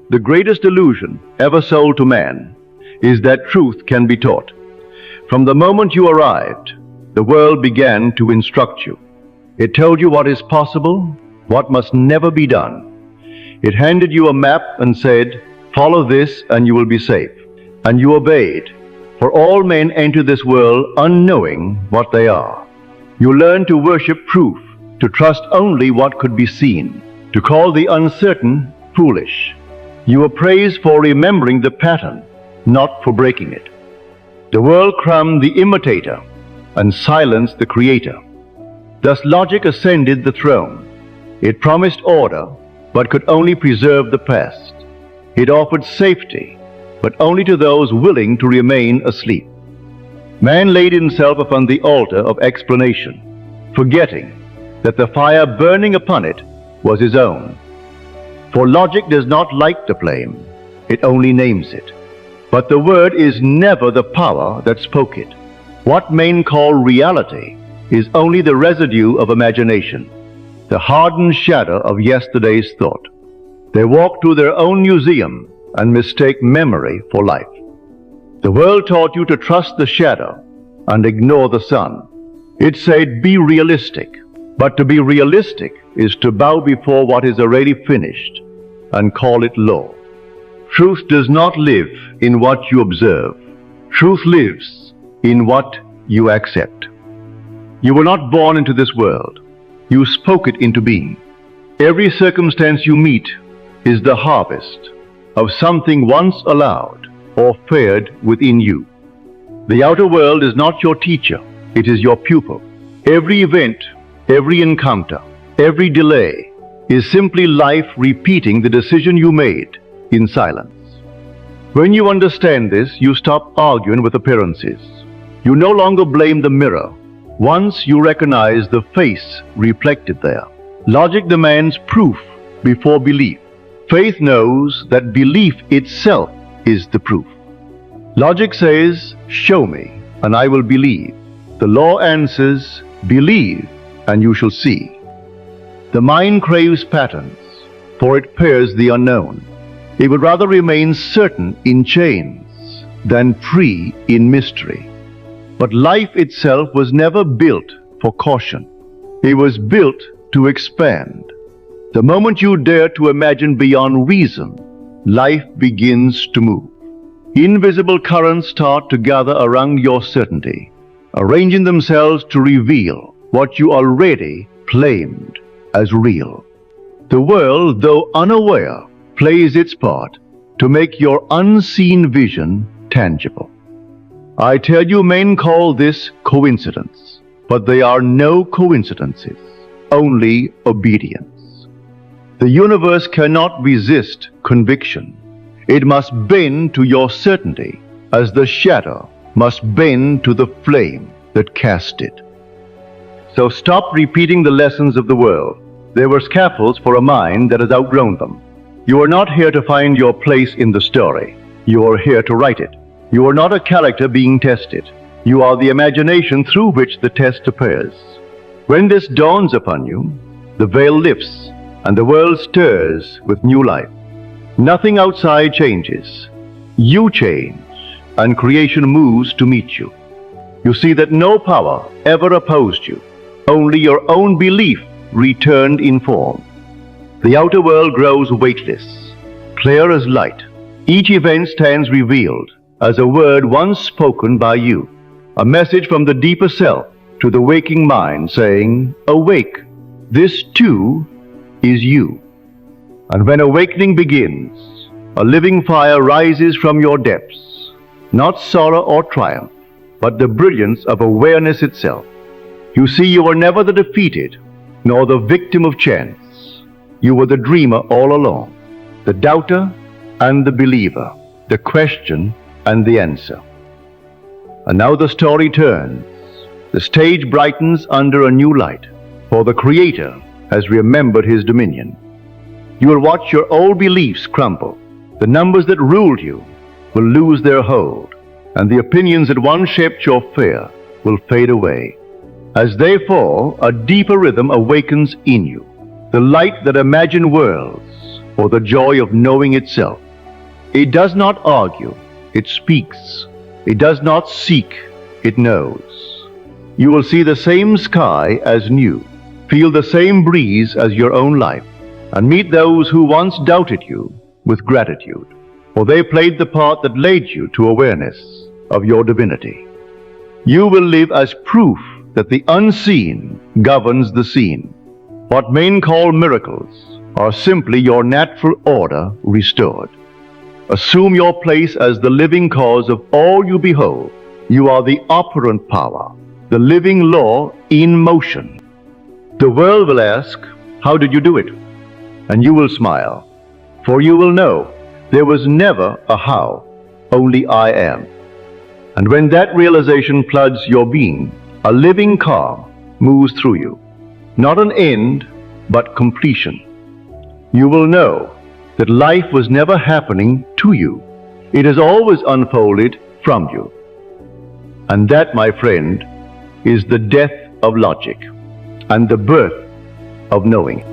The greatest illusion ever sold to man is that truth can be taught. From the moment you arrived, the world began to instruct you. It told you what is possible, what must never be done. It handed you a map and said, "Follow this and you will be safe." And you obeyed, for all men enter this world unknowing what they are. You learned to worship proof, to trust only what could be seen, to call the uncertain foolish. You were praised for remembering the pattern, not for breaking it. The world crowned the imitator and silenced the creator. Thus logic ascended the throne. It promised order, but could only preserve the past. It offered safety, but only to those willing to remain asleep. Man laid himself upon the altar of explanation, forgetting that the fire burning upon it was his own. For logic does not light the flame, it only names it. But the word is never the power that spoke it. What men call reality is only the residue of imagination, the hardened shadow of yesterday's thought. They walk to their own museum and mistake memory for life. The world taught you to trust the shadow and ignore the sun. It said, "Be realistic." But to be realistic is to bow before what is already finished and call it law. Truth does not live in what you observe. Truth lives in what you accept. You were not born into this world. You spoke it into being. Every circumstance you meet is the harvest of something once allowed or feared within you. The outer world is not your teacher, it is your pupil. Every event, every encounter, every delay is simply life repeating the decision you made in silence. When you understand this, you stop arguing with appearances. You no longer blame the mirror. Once you recognize the face reflected there. Logic demands proof before belief. Faith knows that belief itself is the proof. Logic says, "Show me, and I will believe." The law answers, "Believe, and you shall see." The mind craves patterns, for it fears the unknown. It would rather remain certain in chains than free in mystery. But life itself was never built for caution. It was built to expand. The moment you dare to imagine beyond reason, life begins to move. Invisible currents start to gather around your certainty, arranging themselves to reveal what you already claimed as real. The world, though unaware, plays its part to make your unseen vision tangible. I tell you, men call this coincidence, but they are no coincidences, only obedience. The universe cannot resist conviction. It must bend to your certainty, as the shadow must bend to the flame that cast it. So stop repeating the lessons of the world. They were scaffolds for a mind that has outgrown them. You are not here to find your place in the story. You are here to write it. You are not a character being tested. You are the imagination through which the test appears. When this dawns upon you, the veil lifts and the world stirs with new life. Nothing outside changes. You change, and creation moves to meet you. You see that no power ever opposed you. Only your own belief returned in form. The outer world grows weightless, clear as light. Each event stands revealed as a word once spoken by you, a message from the deeper self to the waking mind saying, "Awake, this too is you." And when awakening begins, a living fire rises from your depths, not sorrow or triumph, but the brilliance of awareness itself. You see, you were never the defeated, nor the victim of chance. You were the dreamer all along, the doubter and the believer, the question and the answer. And now the story turns. The stage brightens under a new light, for the Creator has remembered His dominion. You will watch your old beliefs crumble. The numbers that ruled you will lose their hold, and the opinions that once shaped your fear will fade away. As they fall, a deeper rhythm awakens in you. The light that imagined worlds or the joy of knowing itself. It does not argue, it speaks. It does not seek, it knows. You will see the same sky as new, feel the same breeze as your own life, and meet those who once doubted you with gratitude, for they played the part that led you to awareness of your divinity. You will live as proof that the unseen governs the seen. What men call miracles are simply your natural order restored. Assume your place as the living cause of all you behold. You are the operant power, the living law in motion. The world will ask, how did you do it? And you will smile, for you will know there was never a how, only I am. And when that realization floods your being, a living calm moves through you. Not an end, but completion. You will know that life was never happening to you. It has always unfolded from you. And that, my friend, is the death of logic and the birth of knowing.